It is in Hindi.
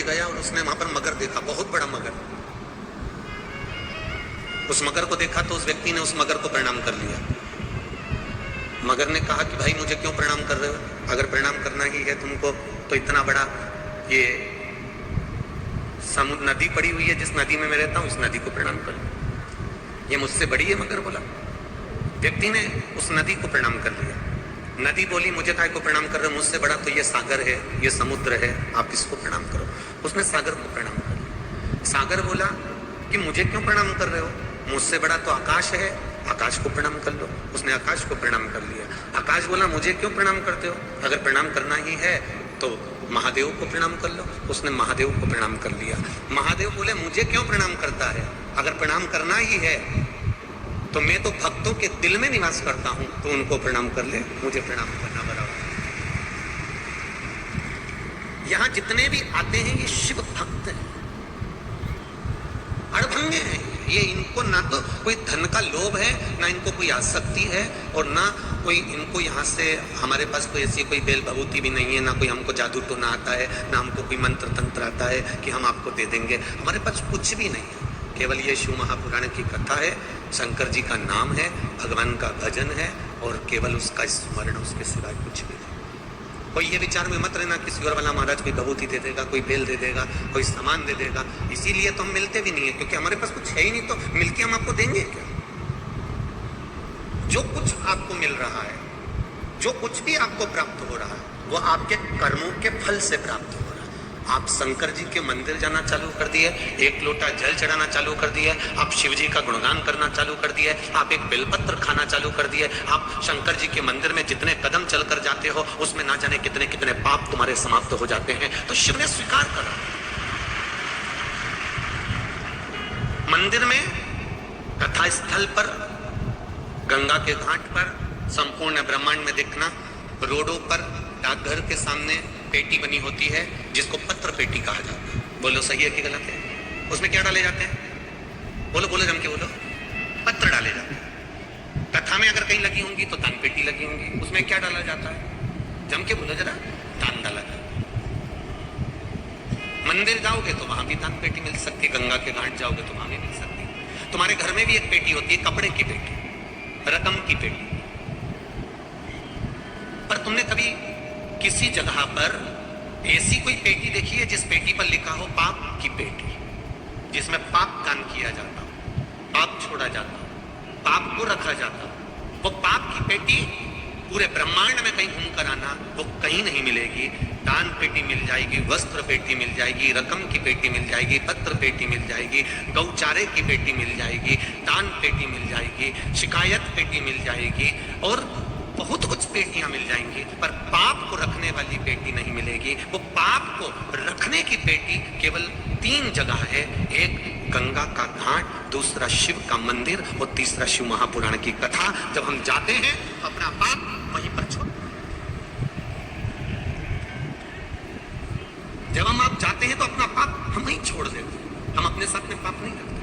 गया और उसने वहां पर मगर देखा, बहुत बड़ा मगर। उस मगर को देखा तो उस व्यक्ति ने उस मगर को प्रणाम कर लिया। मगर ने कहा कि भाई मुझे क्यों प्रणाम कर रहे हो? अगर प्रणाम करना ही है तुमको तो इतना बड़ा ये समुद्र नदी पड़ी हुई है, जिस नदी में मैं रहता हूं, उस नदी को प्रणाम कर लो। ये मुझसे बड़ी है, मगर बोला। व्यक्ति ने उस नदी को प्रणाम कर लिया। नदी बोली मुझे काहे को प्रणाम कर रहे हो? मुझसे बड़ा तो ये सागर है, ये समुद्र है, आप इसको प्रणाम करो। उसने सागर को प्रणाम कर लिया। सागर बोला कि मुझे क्यों प्रणाम कर रहे हो? मुझसे बड़ा तो आकाश है, आकाश को प्रणाम कर लो। उसने आकाश को प्रणाम कर लिया। आकाश बोला मुझे क्यों प्रणाम करते हो? अगर प्रणाम करना ही है तो महादेव को प्रणाम कर लो। उसने महादेव को प्रणाम कर लिया। महादेव बोले मुझे क्यों प्रणाम करता है? अगर प्रणाम करना ही है तो मैं तो भक्तों के दिल में निवास करता हूं, तो उनको प्रणाम कर ले, मुझे प्रणाम करना बराबर। यहां जितने भी आते हैं ये शिव भक्त हैं, अड़भंगे हैं। ये इनको ना तो कोई धन का लोभ है, ना इनको कोई आसक्ति है, और ना कोई इनको यहाँ से हमारे पास कोई ऐसी कोई बेल भभूति भी नहीं है, ना कोई हमको जादू टोना आता है, ना हमको कोई मंत्र तंत्र आता है कि हम आपको दे देंगे। हमारे पास कुछ भी नहीं है, केवल ये शिव महापुराण की कथा है, शंकर जी का नाम है, भगवान का भजन है, और केवल उसका स्मरण, उसके सिवाय कुछ भी नहीं। कोई ये विचार में मत रहना कि सुगर वाला महाराज कोई भभूति दे देगा, कोई बेल दे देगा, कोई सामान दे देगा। इसीलिए तो हम मिलते भी नहीं है, क्योंकि हमारे पास कुछ है ही नहीं, तो मिलके हम आपको देंगे क्या? जो कुछ आपको मिल रहा है, जो कुछ भी आपको प्राप्त हो रहा है, वो आपके कर्मों के फल से प्राप्त हो रहा है। आप शंकर जी के मंदिर जाना चालू कर दिए, एक लोटा जल चढ़ाना चालू कर दिए, आप शिव जी का गुणगान करना चालू कर दिए, आप एक बेलपत्र खाना चालू कर दिए, आप शंकर जी के मंदिर में जितने कदम चलकर जाते हो उसमें ना जाने कितने कितने पाप तुम्हारे समाप्त हो जाते हैं। तो शिव ने स्वीकार करा। मंदिर में, कथा स्थल पर, गंगा के घाट पर, संपूर्ण ब्रह्मांड में देखना, रोडों पर, डाकघर के सामने पेटी बनी होती है जिसको पत्र पेटी कहा जाता है। बोलो सही है कि गलत है? उसमें क्या डाले जाते हैं? बोलो बोलो, जम के बोलो। पत्र डाले जाते हैं। कथा में अगर कहीं लगी होंगी तो दान पेटी लगी होंगी, उसमें क्या डाला जाता है? जम के बोलो जरा। दान डाला जाता है। मंदिर जाओगे तो वहां भी दान पेटी मिल सकती है, गंगा के घाट जाओगे तो वहां भी मिल सकती है। तुम्हारे घर में भी एक पेटी होती है, कपड़े की पेटी, रकम की पेटी। पर तुमने कभी किसी जगह पर ऐसी कोई पेटी देखी है जिस पेटी पर लिखा हो पाप की पेटी, जिसमें पाप दान किया जाता हो, पाप छोड़ा जाता हो, पाप को रखा जाता हो? वो पाप की पेटी पूरे ब्रह्मांड में कहीं घूम कर आना, वो कहीं नहीं मिलेगी। दान पेटी मिल जाएगी, वस्त्र पेटी मिल जाएगी, रकम की पेटी मिल जाएगी, पत्र पेटी मिल जाएगी, गौचारे की पेटी मिल जाएगी, दान पेटी मिल जाएगी, शिकायत पेटी मिल जाएगी, और बहुत कुछ पेटियां मिल जाएंगी, पर पाप को रखने वाली पेटी नहीं मिलेगी। वो पाप को रखने की पेटी केवल 3 जगह है, एक गंगा का घाट, दूसरा शिव का मंदिर, और तीसरा शिव महापुराण की कथा। जब हम जाते हैं अपना पाप वहीं पर छोड़, जब हम आप जाते हैं तो अपना पाप हम वहीं छोड़ देते हैं, हम अपने साथ में पाप नहीं रखते।